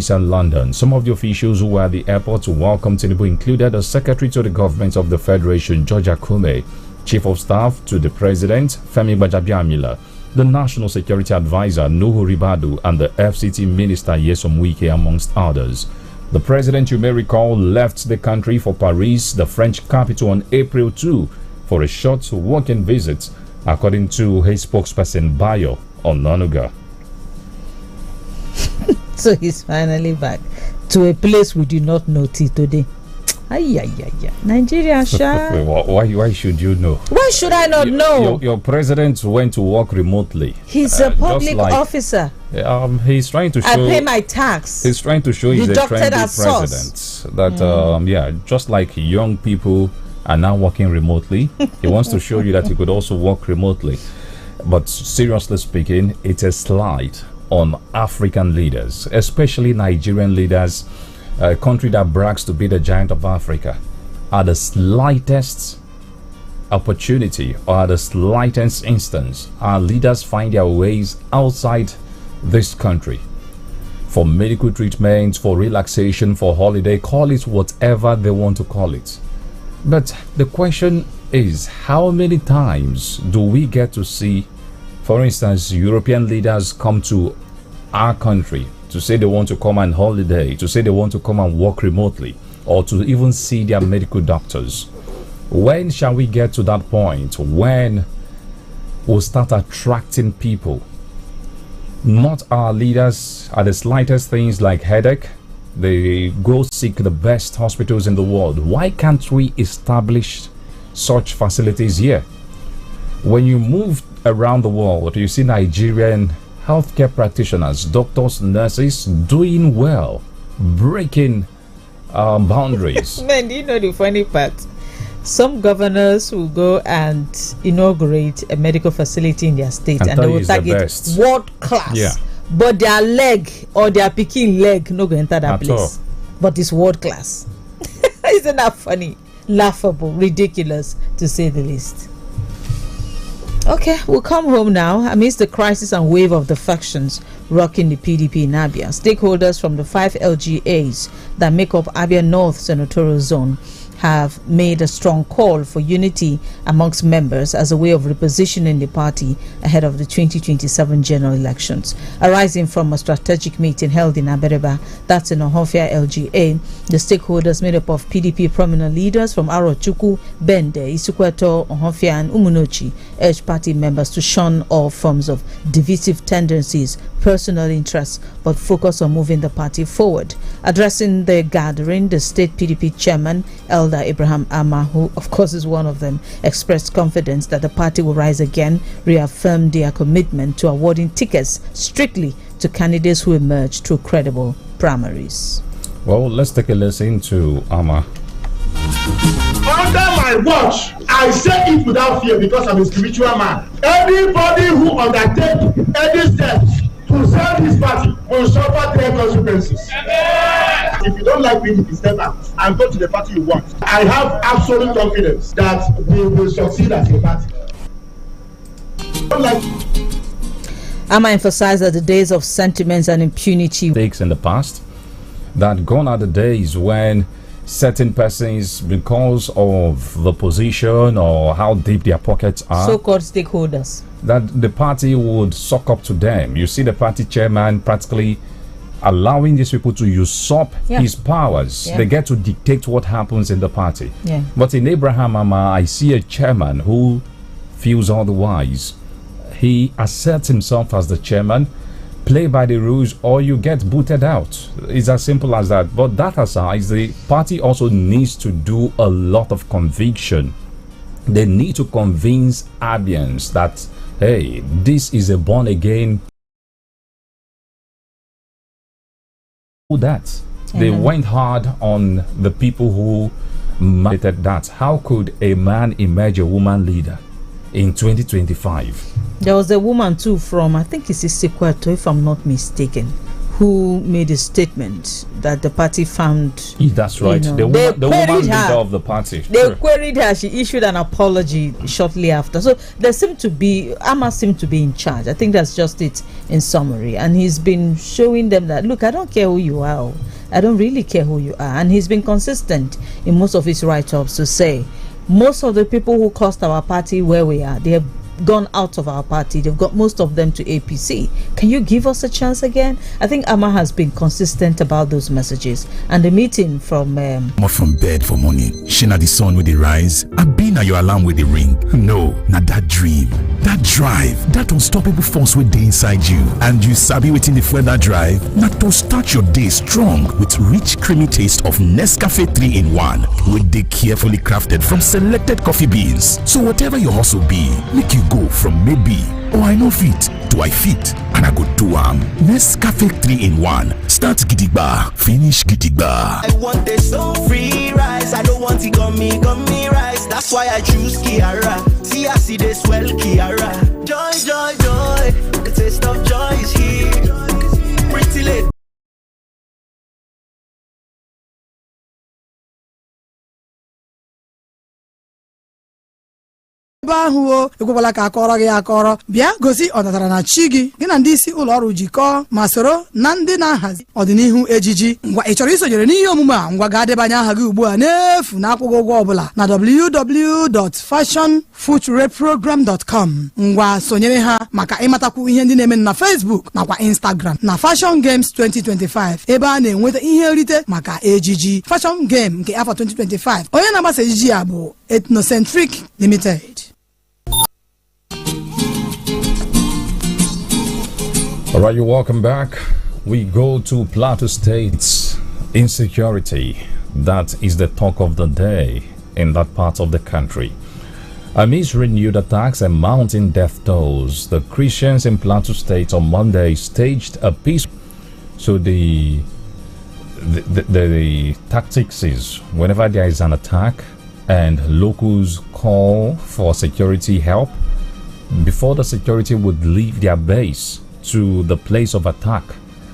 Paris and London. Some of the officials who were at the airport to welcome Tinubu included the Secretary to the Government of the Federation, George Akume, Chief of Staff to the President, Femi Gbajabiamila, the National Security Advisor, Nuhu Ribadu, and the FCT Minister, Nyesom Wike, amongst others. The President, you may recall, left the country for Paris, the French capital, on April 2 for a short working visit, according to his spokesperson, Bayo Onanuga. So he's finally back to a place we do not know till today. Nigeria, Sha. Why should you know? Why should I not know? Your president went to work remotely. He's a public officer. He's trying to show. I pay my tax. He's trying to show he's a trendy president. That just like young people are now working remotely, he wants to show you that he could also work remotely. But seriously speaking, it's a slight on African leaders, especially Nigerian leaders, a country that brags to be the giant of Africa. At the slightest opportunity or at the slightest instance, our leaders find their ways outside this country for medical treatment, for relaxation, for holiday, call it whatever they want to call it. But the question is, how many times do we get to see, for instance, European leaders come to our country to say they want to come on holiday, to say they want to come and work remotely, or to even see their medical doctors? When shall we get to that point when we'll start attracting people? Not our leaders at the slightest things like headache, they go seek the best hospitals in the world. Why can't we establish such facilities here? When you move around the world, you see Nigerian healthcare practitioners, doctors, nurses doing well, breaking boundaries. Man, do you know the funny part? Some governors will go and inaugurate a medical facility in their state and they will target world class. Yeah. But their leg or their picking leg no go enter that place. But it's world class. Isn't that funny? Laughable, ridiculous to say the least. Okay, we'll come home now. Amidst the crisis and wave of the factions rocking the PDP in Abia, stakeholders from the 5 LGAs that make up Abia North Senatorial Zone have made a strong call for unity amongst members as a way of repositioning the party ahead of the 2027 general elections. Arising from a strategic meeting held in Abereba, that's in Ohofia LGA, the stakeholders made up of PDP prominent leaders from Arochukwu, Bende, Isukweto, Ohofia and Umunochi urged party members to shun all forms of divisive tendencies, personal interests, but focus on moving the party forward. Addressing the gathering, the state PDP chairman, Elder Abraham Ama, who of course is one of them, expressed confidence that the party will rise again, reaffirmed their commitment to awarding tickets strictly to candidates who emerge through credible primaries. Well, let's take a listen to Ama. Under my watch, I say it without fear because I'm a spiritual man. Anybody who undertakes any steps to serve this party will suffer their consequences. If you don't like PDP, step out and go to the party you want. I have absolute confidence that we will succeed as a party. Ama emphasized that the days of sentiments and impunity takes in the past, that gone are the days when certain persons, because of the position or how deep their pockets are, so-called stakeholders, that the party would suck up to them. You see the party chairman practically allowing these people to usurp his powers. They get to dictate what happens in the party. But in Abraham Ama, I see a chairman who feels otherwise. He asserts himself as the chairman, play by the rules or you get booted out. It's as simple as that. But that aside, the party also needs to do a lot of conviction. They need to convince Abians that, hey, this is a born again. That they went hard on the people who mandated that. How could a man emerge a woman leader in 2025? There was a woman too from, I think it's Isikweto, if I'm not mistaken, who made a statement that the party found. That's right. The woman leader of the party. They queried her. She issued an apology shortly after. So Ama seemed to be in charge. I think that's just it in summary. And he's been showing them that, look, I don't care who you are. I don't really care who you are. And he's been consistent in most of his write-ups to say, most of the people who cost our party where we are, they have gone out of our party. They've got most of them to APC. Can you give us a chance again? I think Ama has been consistent about those messages. And the meeting from Not from bed for morning, shina the sun with the rise, I been at your alarm with the ring. No, not that dream, that drive, that unstoppable force with the inside you, and you sabi within the further drive. Not to start your day strong with rich creamy taste of Nescafe 3-in-1 with the carefully crafted from selected coffee beans. So whatever your hustle be, make you go from maybe or I know fit to I fit, and I go do Nescafe 3-in-1. Start gidigba, finish gidigba. I want this so free rise. I don't want it gummy rise. That's why I choose Kiara. See, I see this well, Kiara. Joy, joy, joy. The taste of joy is here. Pretty late. ebe ahụ o ekwekwala ka akọrọ gị akọrọ bịa gosi ọdịnala na chi gị na ndị isi ụlọ ọrụ jikọọ ma soro na ndị na-ahazi ọdịnihu ejiji. Ngwa ị chọrọ isonyere n'ihe omume a, ngwa ga-adebanye aha gị ugbu a n'efu na akwụkwọ ụgwọ ọbụla na www.fashionfootwearprogram.com. ngwa sonyere ha maka ịmatakwu ihe ndị na-eme na Facebook nakwa Instagram na Fashion Games 2025 ebe a na-enweta ihe nrite maka ejiji. Fashion Game nke afọ 2025 onye na-agbasa ejiji ya bụ Ethnocentric Limited. All right, you're welcome back. We go to Plateau State's insecurity. That is the talk of the day in that part of the country. Amidst renewed attacks and mounting death tolls, the Christians in Plateau State on Monday staged a peace. So the tactics is whenever there is an attack and locals call for security help, before the security would leave their base to the place of attack,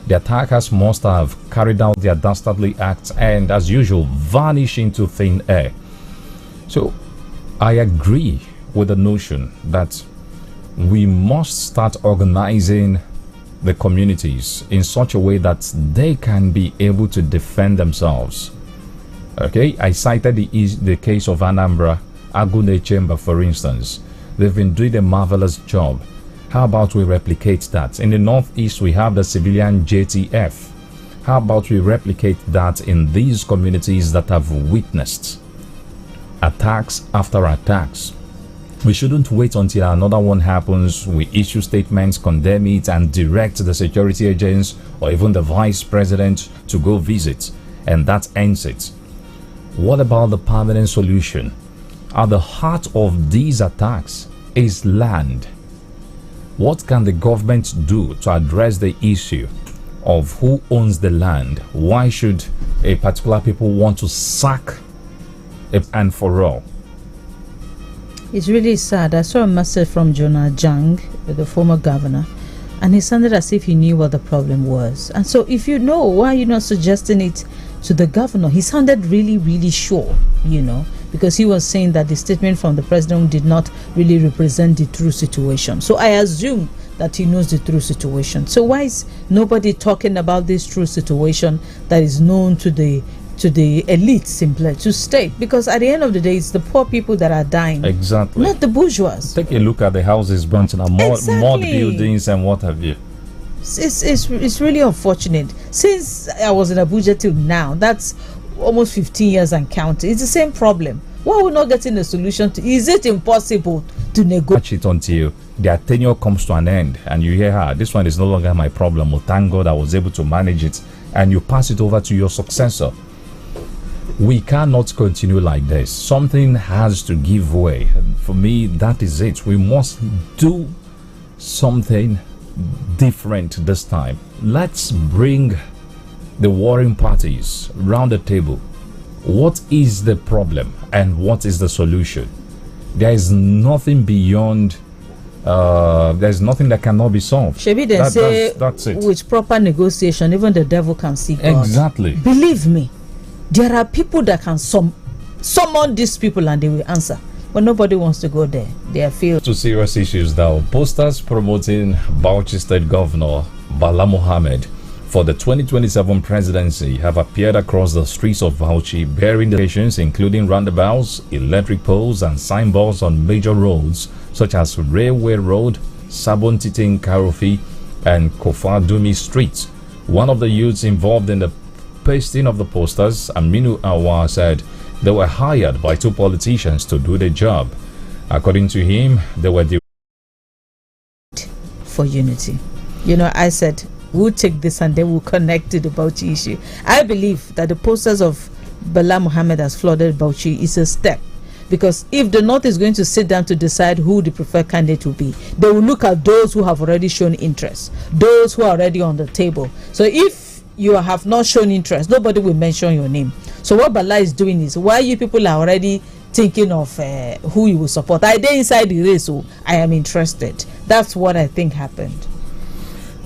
the attackers must have carried out their dastardly acts and, as usual, vanish into thin air. So I agree with the notion that we must start organizing the communities in such a way that they can be able to defend themselves. Okay, I cited the case of Anambra, Agune Chamber, for instance. They've been doing a marvelous job. How about we replicate that? In the Northeast, we have the civilian JTF. How about we replicate that in these communities that have witnessed attacks after attacks? We shouldn't wait until another one happens. We issue statements, condemn it, and direct the security agents or even the vice president to go visit, and that ends it. What about the permanent solution? At the heart of these attacks is land. What can the government do to address the issue of who owns the land? Why should a particular people want to sack it and for all? It's really sad. I saw a message from Jonah Jang, the former governor, and he sounded as if he knew what the problem was. And so if you know, why are you not suggesting it to the governor? He sounded really, really sure, because he was saying that the statement from the president did not really represent the true situation. So I assume that he knows the true situation. So why is nobody talking about this true situation that is known to the elite, simply to state? Because at the end of the day, it's the poor people that are dying. Exactly. Not the bourgeois. Take a look at the houses burnt in mod buildings and what have you. It's really unfortunate. Since I was in Abuja till now, that's almost 15 years and counting. It's the same problem. Why are we not getting a solution to? Is it impossible to negotiate until their tenure comes to an end and you hear, this one is no longer my problem, well, thank God I was able to manage it, and you pass it over to your successor? We cannot continue like this. Something has to give way. For me, that is it. We must do something different this time. Let's bring the warring parties round the table. What is the problem and what is the solution? There is nothing beyond there's nothing that cannot be solved. Shebi then say that's it. With proper negotiation, even the devil can see God. Exactly. Believe me, there are people that can summon these people and they will answer. But nobody wants to go there. They are filled. To serious issues now. Posters promoting Bauchi State Governor Bala Mohammed for the 2027 presidency have appeared across the streets of Bauchi, bearing indications including roundabouts, electric poles, and signboards on major roads such as Railway Road, Sabon-Titin Karofi, and Kofadumi Street. One of the youths involved in the pasting of the posters, Aminu Awa, said they were hired by two politicians to do the job. According to him, they were for unity. You know, I said we'll take this and then we'll connect to the Bauchi issue. I believe that the posters of Bala Mohammed has flooded Bauchi is a step, because if the North is going to sit down to decide who the preferred candidate will be, they will look at those who have already shown interest, those who are already on the table. So if you have not shown interest, nobody will mention your name. So what Bala is doing is, while you people are already thinking of who you will support, I did inside the race, so I am interested. That's what I think happened.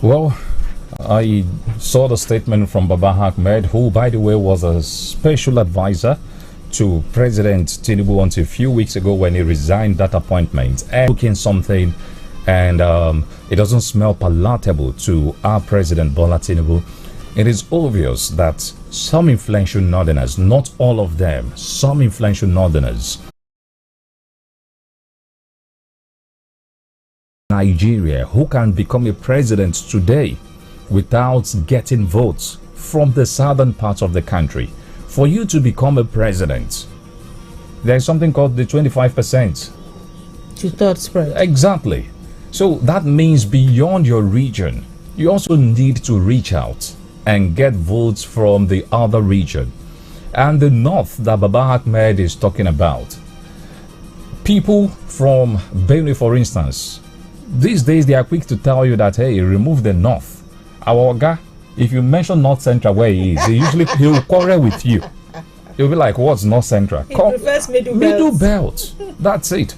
Well, I saw the statement from Baba Ahmed, who, by the way, was a special advisor to President Tinubu until a few weeks ago when he resigned that appointment, and looking something, and it doesn't smell palatable to our President Bola Tinubu. It is obvious that some influential northerners, not all of them, some influential northerners, Nigeria, who can become a president today without getting votes from the southern parts of the country. For you to become a president, there's something called the 25%. Two-thirds spread. Exactly. So that means beyond your region, you also need to reach out and get votes from the other region. And the north that Baba Ahmed is talking about, people from Benue, for instance, these days they are quick to tell you that, hey, remove the north. Our guy, if you mention North Central where he is, he will quarrel with you. He'll be like, what's North Central? He prefers middle belt. That's it.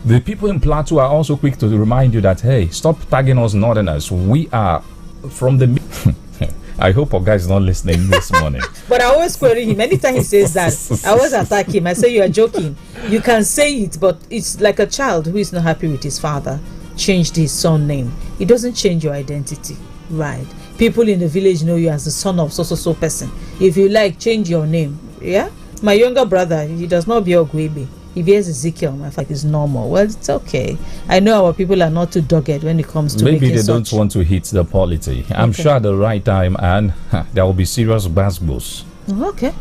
The people in Plateau are also quick to remind you that, hey, stop tagging us northerners. We are from the... I hope Oga is not listening this morning. But I always query him. Anytime he says that, I always attack him. I say, you are joking. You can say it, but it's like a child who is not happy with his father changed his son name. It doesn't change your identity. Right. People in the village know you as the son of so person. If you like, change your name. Yeah. My younger brother, he does not bear Ogwebe. He bears Ezekiel. My fact is normal. Well, it's okay. I know our people are not too dogged when it comes to maybe they don't want to hit the polity. I'm sure at the right time, and there will be serious basketballs. Okay.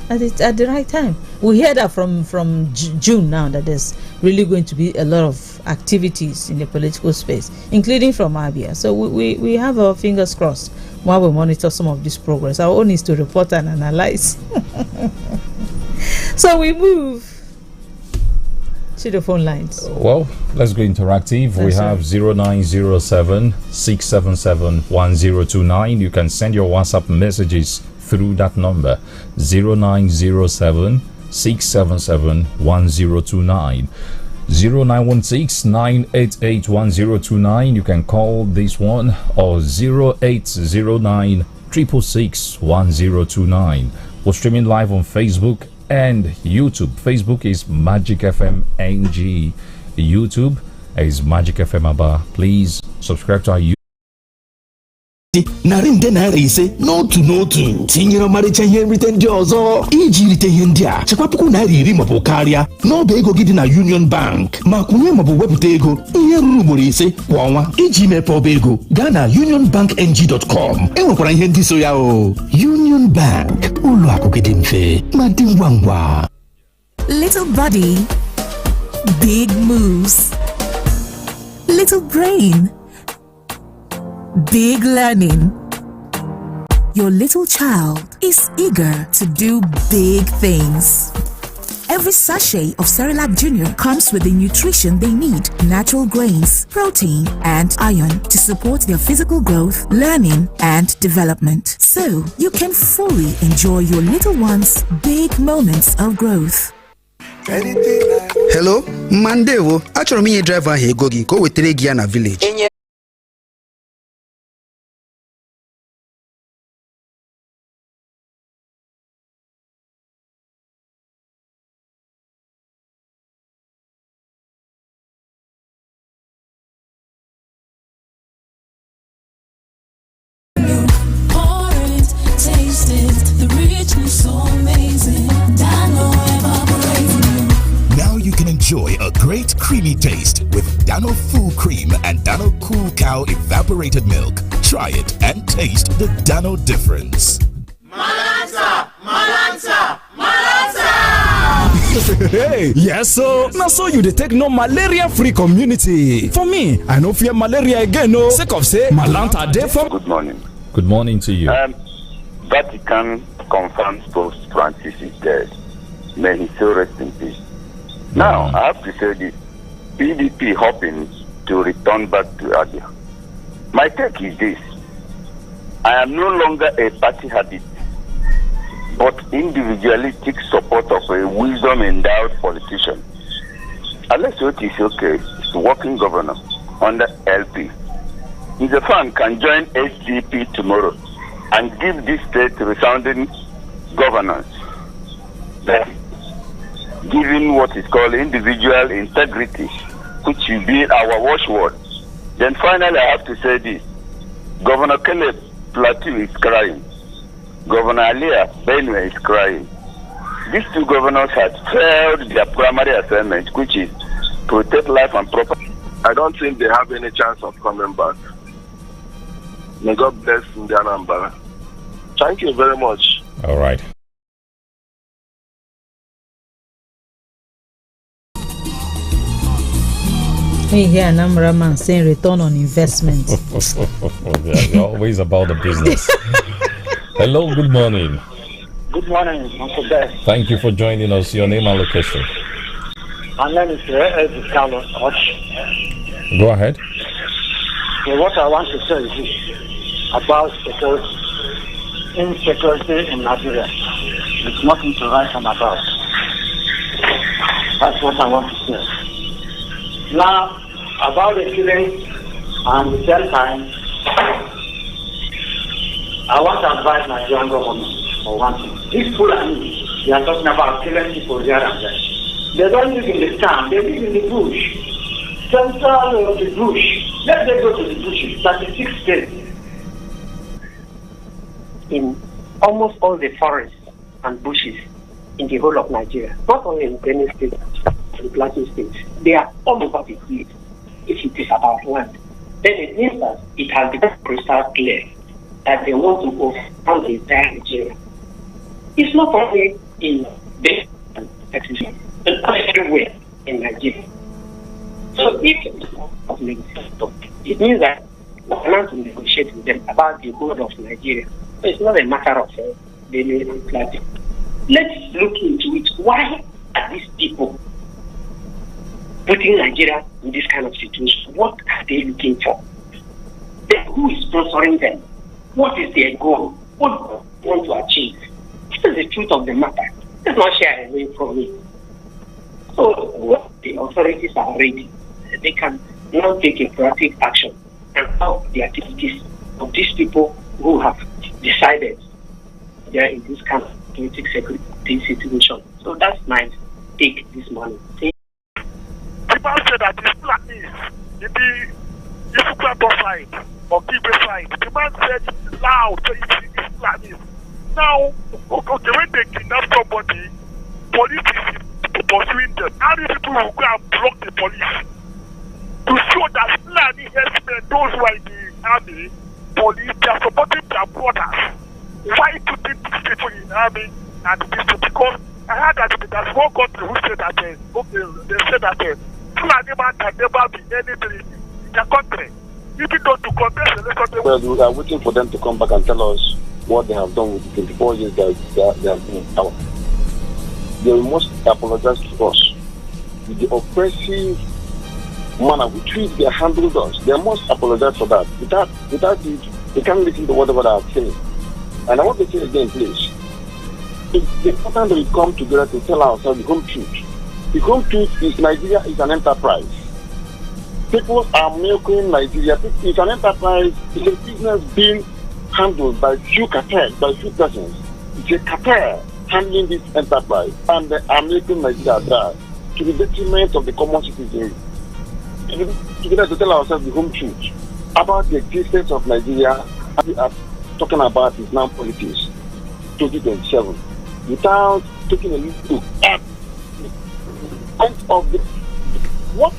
At the right time. We hear that from June now, that there's really going to be a lot of activities in the political space, including from Abia. So we have our fingers crossed while we monitor some of this progress. Our own is to report and analyze. So we move to the phone lines. Well, let's go interactive. We have 0907 677 1029. You can send your WhatsApp messages through that number, 0907 677 1029. 0916 988 1029. You can call this one, or 0809 666 1029. We're streaming live on Facebook and YouTube. Facebook is Magic FM NG. YouTube is Magic FM Aba. Please subscribe to our YouTube. Narị nde naira ise n'otu tinyere ọmarịcha ihe nrite ndị ọzọ iji rite ihe ndị a chekwa puku naira 10 maọbụ karịa n'ọba ego gị dị na Union Bank ma kwụnye maọbụ wepụta ego ihe ruru ugboro 5 kwa ọnwa. Iji mepe ọba ego gaa na unionbankng.com. enwekwara ihe ndị so ya o. Union Bank, ụlọ akụ gị dị mfe ma dị ngwa ngwa. Little body, big moves. Little brain, big learning. Your little child is eager to do big things. Every sachet of Cerelac Junior comes with the nutrition they need: natural grains, protein, and iron to support their physical growth, learning, and development. So you can fully enjoy your little one's big moments of growth. Anything I Hello, Mandewo. Achọrọ m inye driver ahụ ego gị ka o wetere gị ya na village. Enjoy a great creamy taste with Dano Full Cream and Dano Cool Cow Evaporated Milk. Try it and taste the Dano difference. Malanta! Malanta! Malanta! Hey, yes, so now so you take no malaria-free community. For me, I no fear malaria again, no. Sake of say, Malanta dey from. Good morning. Good morning to you. Vatican confirms Pope Francis is dead. May he still rest in peace. Now, I have to say this. PDP hoping to return back to Abia. My take is this. I am no longer a party habit, but individualistic support of a wisdom-endowed politician. Unless what is okay, is working governor under LP. The fan can join SDP tomorrow and give this state resounding governance. Then, given what is called individual integrity, which will be our watchword. Then finally, I have to say this. Governor Caleb Plateau is crying. Governor Alia Benue is crying. These two governors had failed their primary assignment, which is protect life and property. I don't think they have any chance of coming back. May God bless Indiana. Thank you very much. All right. We hear Anambra man saying return on investment. They're always about the business. Hello, good morning. Good morning, Mr. Best. Thank you for joining us. Your name and location. My name is Carlos Hodge. Go ahead. So what I want to say is this about insecurity in Nigeria. It's nothing to write home about. That's what I want to say. Now, about the killing and the same time, I want to advise Nigerian government for one thing. These Fulani, they are talking about killing people here and there. They don't live in the town, they live in the bush. Central of the bush. Let them go to the bushes, 36 states. In almost all the forests and bushes in the whole of Nigeria, not only in Benue State, the Plateau State, they are all over the place. If it is about land, then it means that it has become crystal clear that they want to overcome the entire Nigeria. It's not only in Benue and Texas, but everywhere in Nigeria. So if it means that we want to negotiate with them about the whole of Nigeria. So it's not a matter of Benue and Plateau. Let's look into it. Why are these people putting Nigeria in this kind of situation? What are they looking for? Then who is sponsoring them? What is their goal? What do they want to achieve? This is the truth of the matter. Let's not share away from it. So what the authorities are ready, they can now take a proactive action and help the activities of these people who have decided they are in this kind of political security situation. So that's my take this morning. People say that the plan is in the Ifukwato side or Kibe side. The man said loud, so it's plan is. Now, okay, when they kidnap somebody, police is pursuing them. How many people will go and block the police? To show that Fulani herdsmen, those who are in the army, police, they are supporting their brothers. Why putting these people in the army and these people? Because I heard that there's one country who said that, they said that Fulani man can never be anything in their country. Even though to contest the election, well, we are waiting for them to come back and tell us what they have done with the 24 years that they have been in power. They must apologize to us. With the oppressive manner with which they handled us, they must apologize for that. Without it, they can't listen to whatever they are saying. And I want to say again, please, it's important that we come together to tell ourselves the whole truth. The home truth is Nigeria is an enterprise. People are milking Nigeria. It's an enterprise. It's a business being handled by few cartels, by few persons. It's a cartel handling this enterprise, and they are making Nigeria dry to the detriment of the common citizens. Together to tell ourselves the home truth about the existence of Nigeria, we are talking about is now politics 2027, without taking a look at the point of the what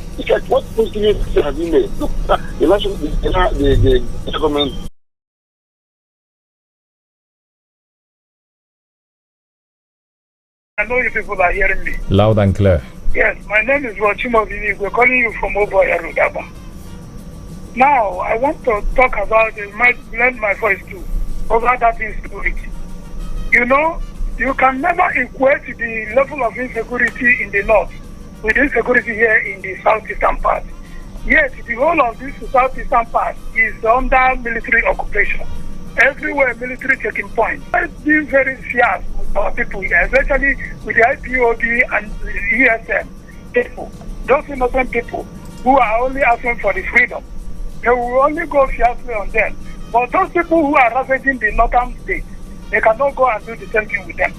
positive have you made? Look, the government. I know you people are hearing me. Loud and clear. Yes, my name is Rochimo. We're calling you from Oboya, Rudaba. Now, I want to talk about, might blend my voice too, over that insecurity. You know, you can never equate the level of insecurity in the north with insecurity here in the southeastern part. Yet, the whole of this southeastern part is under military occupation. Everywhere, military taking point. It's been very fierce with our people here, especially with the IPOB and the ESM people. Those innocent people who are only asking for the freedom. They will only go fiercely on them. But those people who are ravaging the northern states, they cannot go and do the same thing with them.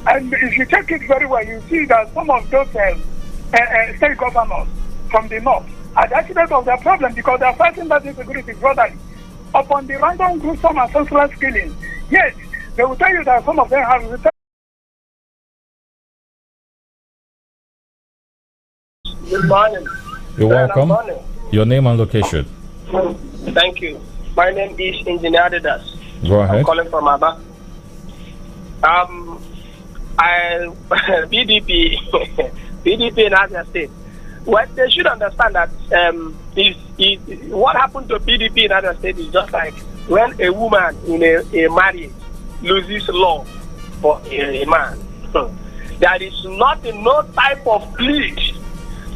And if you check it very well, you see that some of those state governors from the north are the architects of their problem because they are fighting that insecurity brotherly upon the random gruesome and senseless killing. Yes, they will tell you that some of them have returned. Good morning. You're welcome. Your name and location. Thank you. My name is Engineer Adidas. Go ahead. I'm calling from Aba. PDP in Abia State. Well, they should understand that what happened to PDP in Abia State is just like when a woman in a marriage loses love for a man. There is no type of plea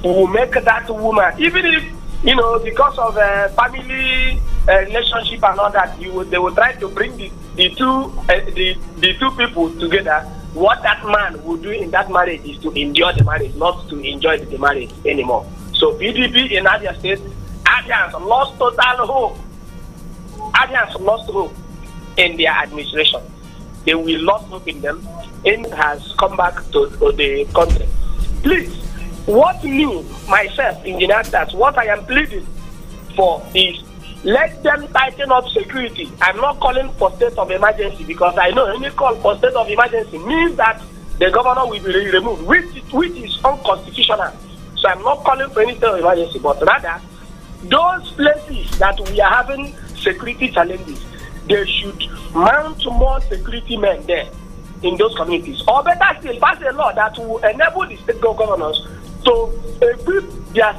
will make that woman, even if because of family relationship and all that, they will try to bring the two people together. What that man will do in that marriage is to endure the marriage, not to enjoy the marriage anymore. So PDP in Abia State, Abians lost total hope. Abians lost hope in their administration. They will lose hope in them, and has come back to the country. Please. What new, myself, Engineer, that what I am pleading for is let them tighten up security. I'm not calling for state of emergency because I know any call for state of emergency means that the governor will be removed, which is unconstitutional. So I'm not calling for any state of emergency, but rather those places that we are having security challenges, they should mount more security men there in those communities. Or better still, pass a law that will enable the state governors to equip their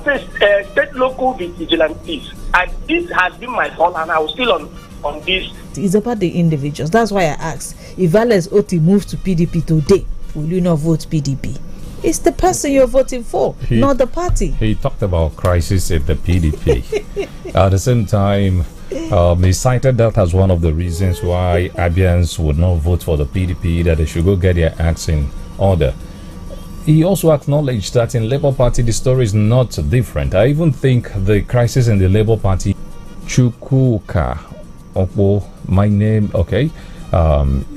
state local vigilantes. And this has been my fault, and I was still on this. It's about the individuals. That's why I asked, if Alex Otti moves to PDP today, will you not vote PDP? It's the person you're voting for, not the party. He talked about crisis at the PDP. At the same time, he cited that as one of the reasons why Abians would not vote for the PDP, that they should go get their acts in order. He also acknowledged that in Labour Party the story is not different. I even think the crisis in the Labour Party, Chukwuka Opo, my name, okay.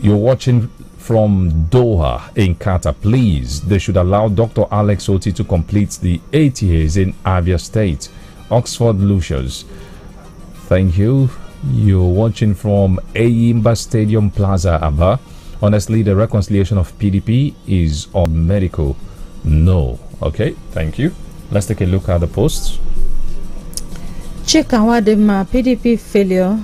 You're watching from Doha in Qatar. Please, they should allow Dr. Alex Otti to complete the 8 years in Abia State. Oxford Lucius, thank you. You're watching from Ayimba Stadium Plaza, Aba. Honestly, the reconciliation of PDP is on medical. No. Okay, thank you. Let's take a look at the posts. Chikawadema PDP failure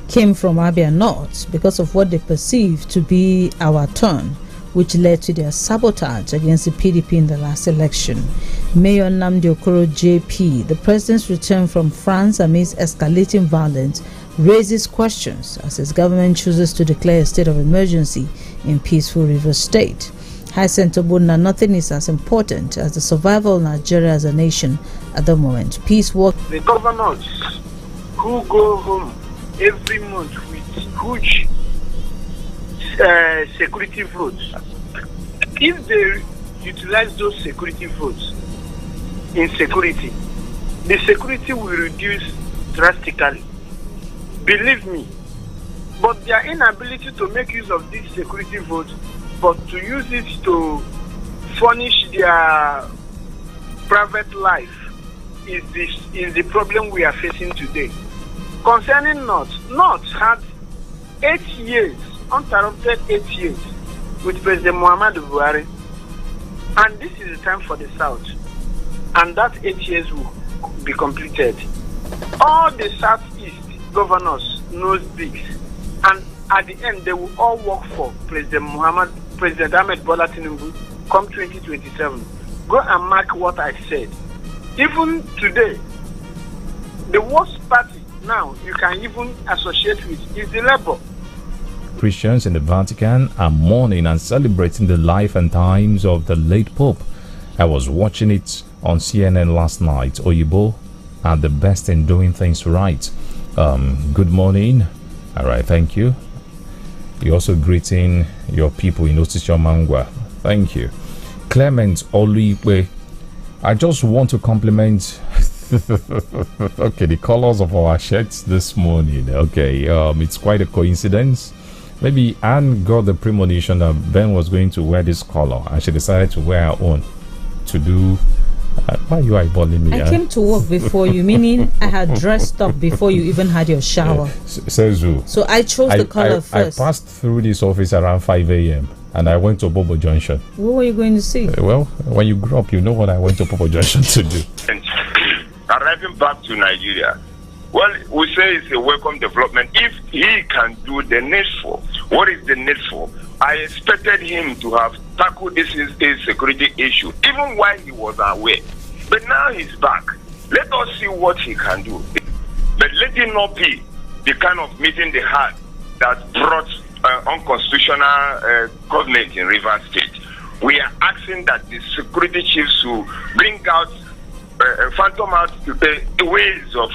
came from Abia North because of what they perceived to be our turn, which led to their sabotage against the PDP in the last election. Mayor Nnamdi Okoro JP, the president's return from France amidst escalating violence, raises questions as his government chooses to declare a state of emergency in peaceful Rivers State. Hyacinth Obunna, nothing is as important as the survival of Nigeria as a nation at the moment. Peace work. The governors who go home every month with huge security votes, if they utilize those security votes in security, the security will reduce drastically. Believe me. But their inability to make use of this security vote, but to use it to furnish their private life is the problem we are facing today. Concerning North had 8 years, uninterrupted 8 years with President Muhammadu Buhari, and this is the time for the South, and that 8 years will be completed. All the Southeast governors knows this, and at the end they will all work for President Ahmed Bola Tinubu come 2027. Go and mark what I said. Even today, the worst party now you can even associate with is the Labour. Christians in the Vatican are mourning and celebrating the life and times of the late Pope. I was watching it on CNN last night. Oyibo are the best in doing things right. Good morning. All right, thank you. You're also greeting your people in Osisio Mangwa. Thank you. Clement Oluipe, I just want to compliment okay, the colors of our shirts this morning. Okay, it's quite a coincidence. Maybe Anne got the premonition that Ben was going to wear this color, and she decided to wear her own to do. Why are you eyeballing me? I came to work before you, meaning I had dressed up before you even had your shower. Says who? So I chose the color first. I passed through this office around 5 a.m. and I went to Bobo Junction. What were you going to see? Well, when you grow up, you know what I went to Bobo Junction to do. Arriving back to Nigeria, well, we say it's a welcome development. If he can do the needful, what is the needful? I expected him to have tackled this security issue, even while he was away. But now he's back. Let us see what he can do. But let it not be the kind of meeting they had that brought unconstitutional government in Rivers State. We are asking that the security chiefs will bring out phantom out ways of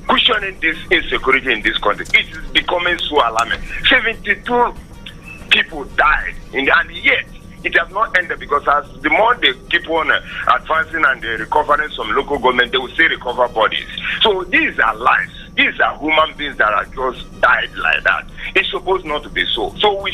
cushioning this insecurity in this country. It is becoming so alarming. 72 people died, and yet it has not ended, because as the more they keep on advancing and recovering some local government, they will still recover bodies. So these are lives. These are human beings that are just died like that. It's supposed not to be so. So we